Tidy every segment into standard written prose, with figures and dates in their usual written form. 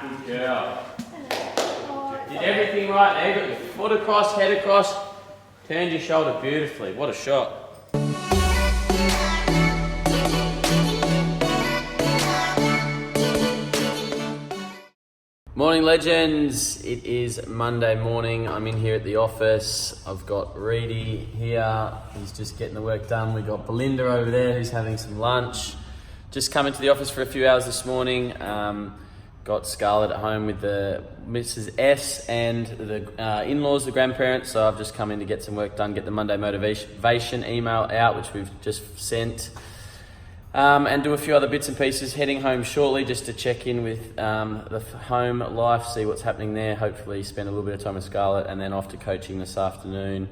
Good girl. Did everything right there. Got your foot across, head across. Turned your shoulder beautifully. What a shot. Morning legends, it is Monday morning. I'm in here at the office. I've got Reedy here, he's just getting the work done. We've got Belinda over there who's having some lunch. Just come into the office for a few hours this morning. Got Scarlett at home with the Mrs. S and the in-laws, the grandparents. So I've just come in to get some work done, get the Monday motivation email out, which we've just sent. And do a few other bits and pieces. Heading home shortly just to check in with the home life, see what's happening there. Hopefully spend a little bit of time with Scarlett, and then off to coaching this afternoon.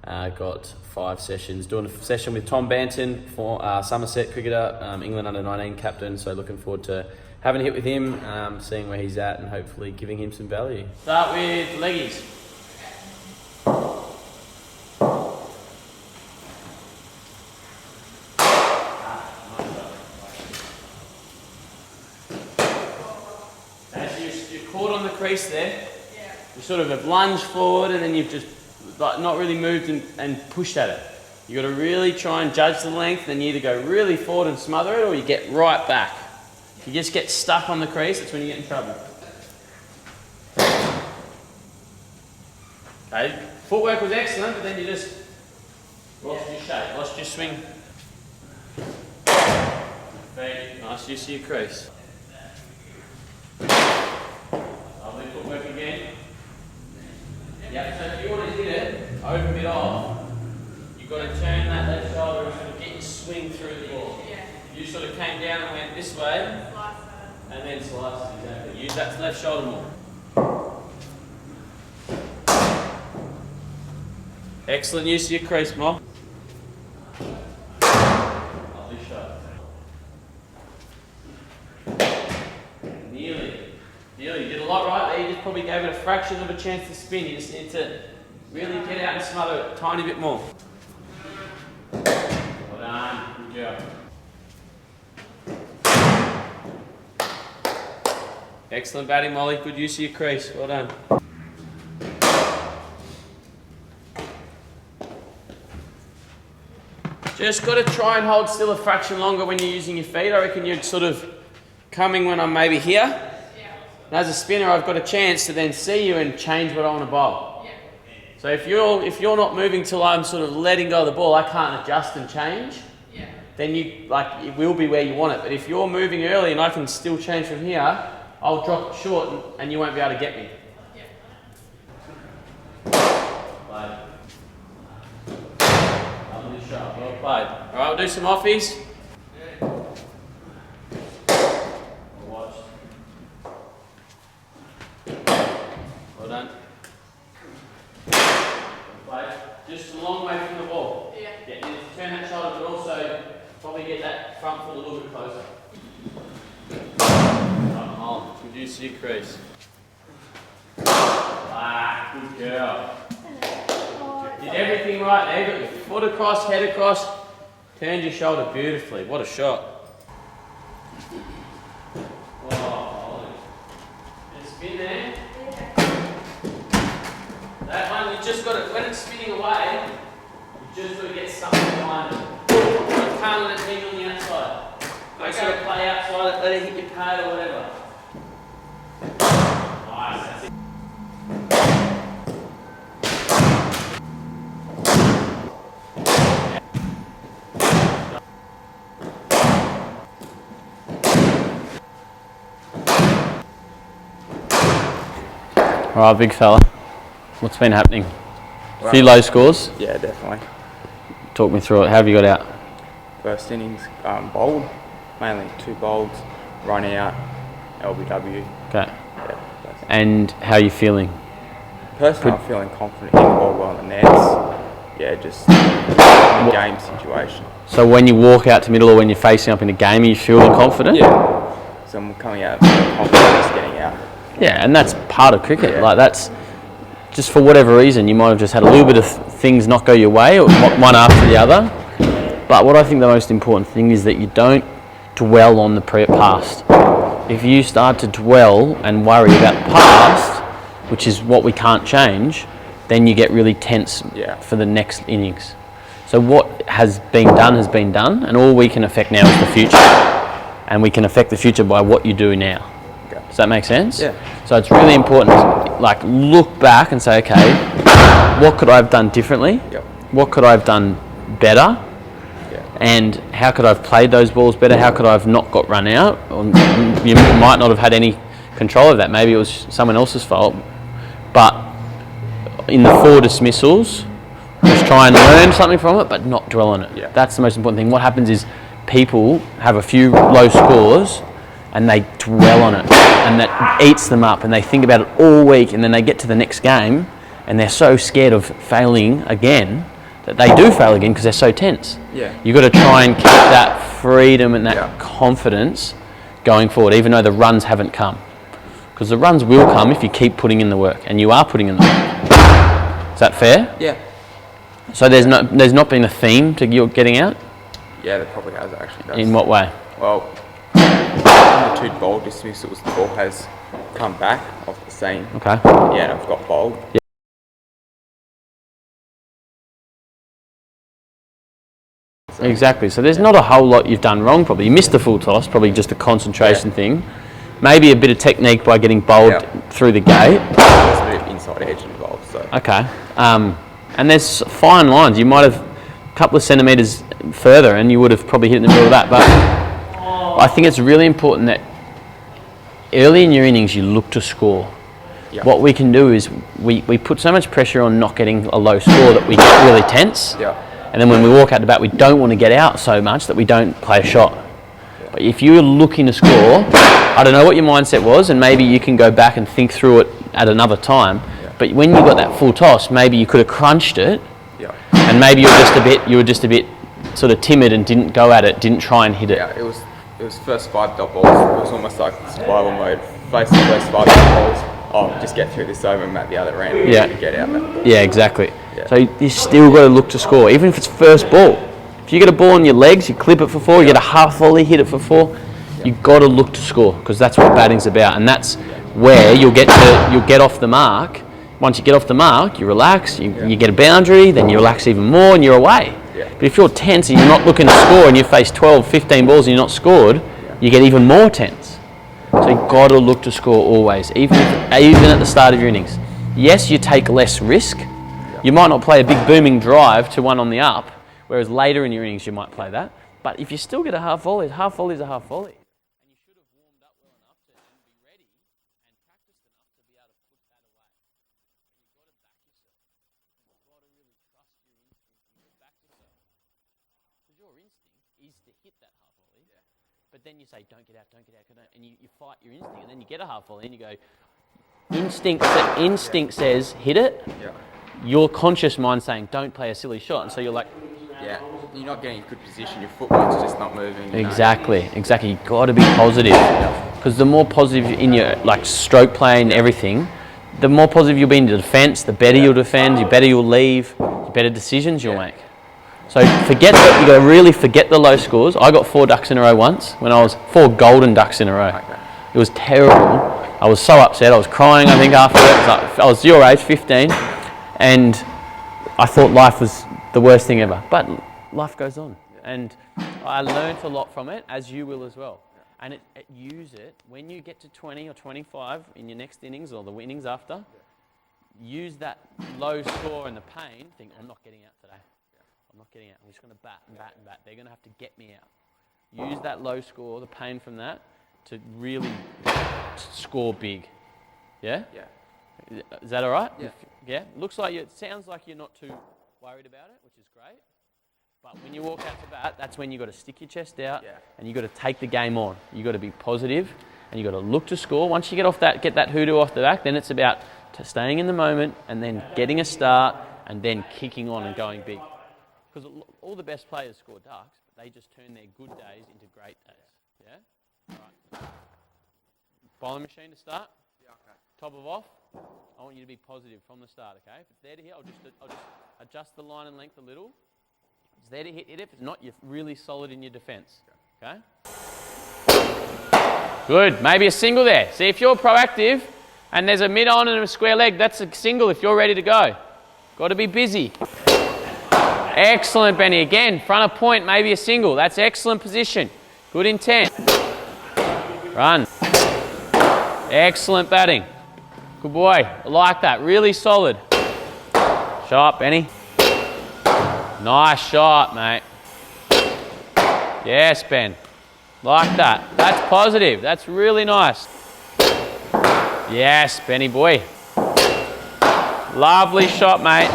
Got 5 sessions. Doing a session with Tom Banton, for Somerset cricketer, England under-19 captain. So looking forward to having a hit with him, seeing where he's at, and hopefully giving him some value. Start with leggies. Caught on the crease there. Yeah. You sort of have lunged forward and then you've just not really moved and pushed at it. You've got to really try and judge the length, and you either go really forward and smother it, or you get right back. If you just get stuck on the crease, that's when you get in trouble. Okay, footwork was excellent, but then you just lost your shape, lost your swing. Feet, nice use of your crease. Lovely footwork again. Yep, so if you want to hit it over mid-off, you've got to turn that left shoulder and sort of get your swing through the ball. Yeah. You sort of came down and went this way, and then slices, exactly. Use that left shoulder more. Excellent use of your crease, Mo. Lovely shot. Nearly. You did a lot right there. You just probably gave it a fraction of a chance to spin. You just need to really get out and smother it a tiny bit more. Well done. Good job. Excellent batting, Molly. Good use of your crease. Well done. Just got to try and hold still a fraction longer when you're using your feet. I reckon you're sort of coming when I'm maybe here. And as a spinner, I've got a chance to then see you and change what I want to bowl. Yeah. So if you're not moving till I'm sort of letting go of the ball, I can't adjust and change. Yeah. Then it will be where you want it. But if you're moving early and I can still change from here, I'll drop it short and you won't be able to get me. Yeah. Played. Lovely shot. Well played. All right, we'll do some offies. Well done. Just a long way from the ball. Yeah. You need to turn that shoulder, but also probably get that front foot a little bit closer. Good use of your crease. Good girl. Did everything right there. Got your foot across, head across. Turned your shoulder beautifully. What a shot. Wow. Just spin there. That one, you just got to, when it's spinning away, you just got to get something behind it. You can't let it hang on the outside. Don't sort of play outside, let it hit your pad or whatever. Nice, that's it. Alright, big fella. What's been happening? A few low scores? Yeah, definitely. Talk me through it. How have you got out? First innings, bowled, mainly 2 bowls, run out, LBW. Okay. Yeah, and how are you feeling? Personally, I'm feeling confident in the ball well on the nets. Yeah, just in a game situation. So when you walk out to middle or when you're facing up in a game, are you feeling confident? Yeah. So I'm coming out confident just getting out. Yeah, and that's part of cricket. Yeah. Like that's just for whatever reason, you might have just had a little bit of things not go your way, or one after the other. But what I think the most important thing is that you don't dwell on the past. if you start to dwell and worry about the past, which is what we can't change, then you get really tense for the next innings. So what has been done, and all we can affect now is the future. And we can affect the future by what you do now. Okay. Does that make sense? Yeah. So it's really important to like look back and say, okay, what could I have done differently? Yep. What could I have done better? And how could I have played those balls better? How could I have not got run out? Or you might not have had any control of that. Maybe it was someone else's fault. But in the 4 dismissals, just try and learn something from it, but not dwell on it. Yeah. That's the most important thing. What happens is people have a few low scores and they dwell on it, and that eats them up, and they think about it all week, and then they get to the next game and they're so scared of failing again that they do fail again because they're so tense. Yeah. You've got to try and keep that freedom and that confidence going forward, even though the runs haven't come. Because the runs will come if you keep putting in the work, and you are putting in the work. Is that fair? Yeah. So there's not been a theme to your getting out? Yeah, there probably has actually. In what way? Well, in the 2 ball dismissals, the ball has come back off the seam. Okay. Yeah, and I've got bowled. Yeah. Exactly. So there's not a whole lot you've done wrong probably. You missed the full toss, probably just a concentration thing. Maybe a bit of technique by getting bowled through the gate. There's a bit of inside edge involved. So. Okay. And there's fine lines. You might have a couple of centimetres further and you would have probably hit in the middle of that. But I think it's really important that early in your innings you look to score. Yep. What we can do is we put so much pressure on not getting a low score that we get really tense. Yep. And then when we walk out the bat, we don't want to get out so much that we don't play a shot. Yeah. But if you're looking to score, I don't know what your mindset was, and maybe you can go back and think through it at another time. Yeah. But when you got that full toss, maybe you could have crunched it, and maybe you were just a bit sort of timid and didn't go at it, didn't try and hit it. Yeah, it was first 5 dot balls. It was almost like survival mode. Face the first 5 dot balls. Oh, just get through this over and at the other end. Yeah. To get out that. Yeah, exactly. Yeah. So you still got to look to score, even if it's first ball. If you get a ball on your legs, you clip it for 4, you get a half volley, hit it for 4, you've got to look to score, because that's what batting's about, and that's where you'll get off the mark. Once you get off the mark, you relax, you get a boundary, then you relax even more and you're away. Yeah. But if you're tense and you're not looking to score and you face 12, 15 balls and you're not scored, you get even more tense. So you've got to look to score always, even at the start of your innings. Yes, you take less risk. You might not play a big booming drive to one on the up, whereas later in your innings you might play that. But if you still get a half volley is a half volley. And you should have warmed up well enough to be ready and practiced enough to be able to put that away. You've got to back yourself. You've got to really trust your instinct and back yourself. Because your instinct is to hit that half volley. Yeah. But then you say, don't get out, and you fight your instinct, and then you get a half volley and you go, instinct says hit it. Yeah. Your conscious mind saying don't play a silly shot, and so you're like, you're not getting a good position. Your footwork's just not moving. Exactly. You've got to be positive, because the more positive in your stroke play and everything, the more positive you'll be in your defence. The better you'll defend, the better you'll leave, the better decisions you'll make. So you got to really forget the low scores. I got 4 ducks in a row once when I was 4 golden ducks in a row. Okay. It was terrible. I was so upset. I was crying. I think after it, I was your age, 15, and I thought life was the worst thing ever. But life goes on, and I learned a lot from it, as you will as well. And use it when you get to 20 or 25 in your next innings or the innings after. Use that low score and the pain. Think, I'm not getting out today. I'm not getting out. I'm just going to bat and bat and bat. They're going to have to get me out. Use that low score, the pain from that, to really score big. Yeah? Yeah. Is that all right? Yeah. It sounds like you're not too worried about it, which is great. But when you walk out to bat, that's when you've got to stick your chest out and you've got to take the game on. You've got to be positive and you've got to look to score. Once you get that hoodoo off the back, then it's about staying in the moment and then getting a start and then kicking on and going big. Because all the best players score ducks, but they just turn their good days into great days. Yeah? All right. Bowling machine to start. Yeah, okay. Top of off. I want you to be positive from the start, okay? If it's there to hit, I'll just adjust the line and length a little. If it's there to hit it. If it's not, you're really solid in your defence, okay? Good. Maybe a single there. See, if you're proactive and there's a mid-on and a square leg, that's a single if you're ready to go. Got to be busy. Excellent, Benny. Again, front of point, maybe a single. That's excellent position. Good intent. Run. Excellent batting. Good boy. I like that. Really solid. Shot, Benny. Nice shot, mate. Yes, Ben. Like that. That's positive. That's really nice. Yes, Benny boy. Lovely shot, mate.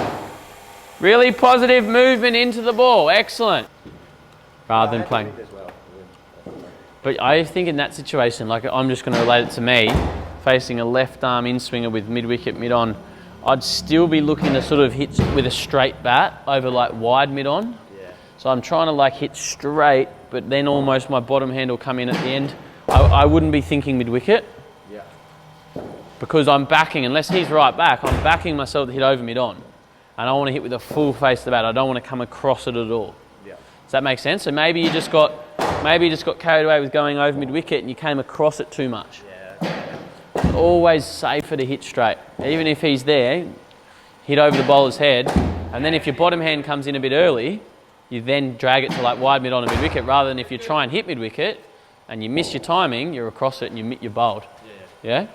Really positive movement into the ball. Excellent. Rather than playing. But I think in that situation, like I'm just going to relate it to me, facing a left arm in swinger with mid-wicket, mid-on, I'd still be looking to sort of hit with a straight bat over like wide mid-on. Yeah. So I'm trying to like hit straight, but then almost my bottom hand will come in at the end. I wouldn't be thinking mid-wicket. Yeah. Because I'm backing, unless he's right back, I'm backing myself to hit over mid-on. And I want to hit with a full face of the bat. I don't want to come across it at all. Yeah. Does that make sense? So maybe you just got carried away with going over mid-wicket and you came across it too much. Yeah. It's always safer to hit straight. Even if he's there, hit over the bowler's head. And then if your bottom hand comes in a bit early, you then drag it to like wide mid-on and mid-wicket, rather than if you try and hit mid-wicket and you miss your timing, you're across it and you're bowled. Yeah?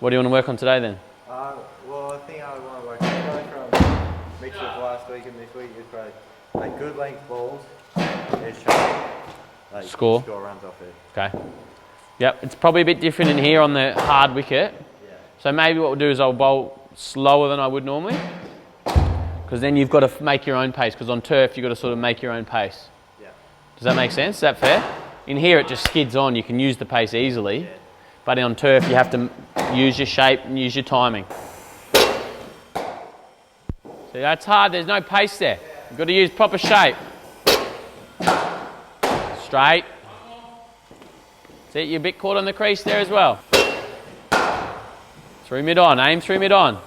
What do you want to work on today then? Well, I think I want to work on from mixture of last week and this week is probably like good length balls. It's sharp. Like Score runs off it. Okay. Yep, it's probably a bit different in here on the hard wicket. Yeah. So maybe what we'll do is I'll bowl slower than I would normally. Because then you've got to make your own pace. Because on turf, you've got to sort of make your own pace. Yeah. Does that make sense? Is that fair? In here, it just skids on. You can use the pace easily. Yeah. But on turf, you have to use your shape and use your timing. See, that's hard. There's no pace there. You've got to use proper shape. Straight. See, you're a bit caught on the crease there as well. Through mid-on. Aim through mid-on.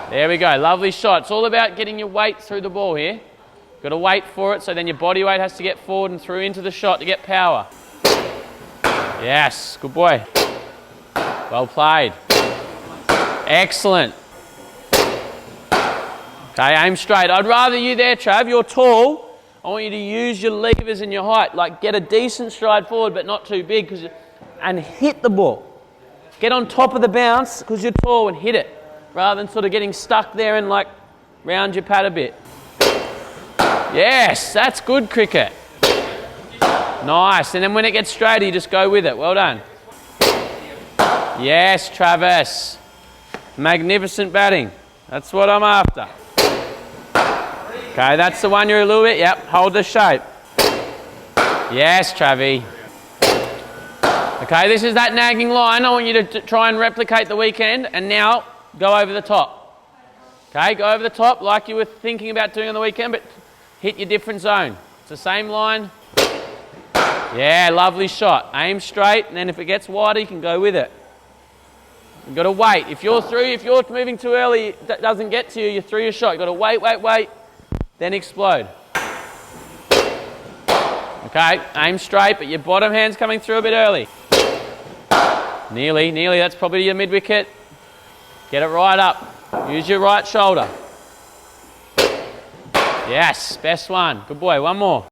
There we go. Lovely shot. It's all about getting your weight through the ball here. You've got to wait for it, so then your body weight has to get forward and through into the shot to get power. Yes. Good boy. Well played. Excellent. Okay, aim straight. I'd rather you there, Trav. You're tall. I want you to use your levers and your height. Like, get a decent stride forward, but not too big, and hit the ball. Get on top of the bounce because you're tall and hit it, rather than sort of getting stuck there and like round your pad a bit. Yes, that's good cricket. Nice. And then when it gets straighter, you just go with it. Well done. Yes, Travis. Magnificent batting. That's what I'm after. Okay, that's the one you're a little bit. Yep, hold the shape. Yes, Travi. Okay, this is that nagging line. I want you to try and replicate the weekend, and now go over the top. Okay, go over the top like you were thinking about doing on the weekend, but hit your different zone. It's the same line. Yeah, lovely shot. Aim straight, and then if it gets wider, you can go with it. You've got to wait. If you're moving too early, it doesn't get to you, you're through your shot. You've got to wait, then explode. Okay, aim straight, but your bottom hand's coming through a bit early. Nearly, that's probably your mid-wicket. Get it right up. Use your right shoulder. Yes, best one. Good boy, one more.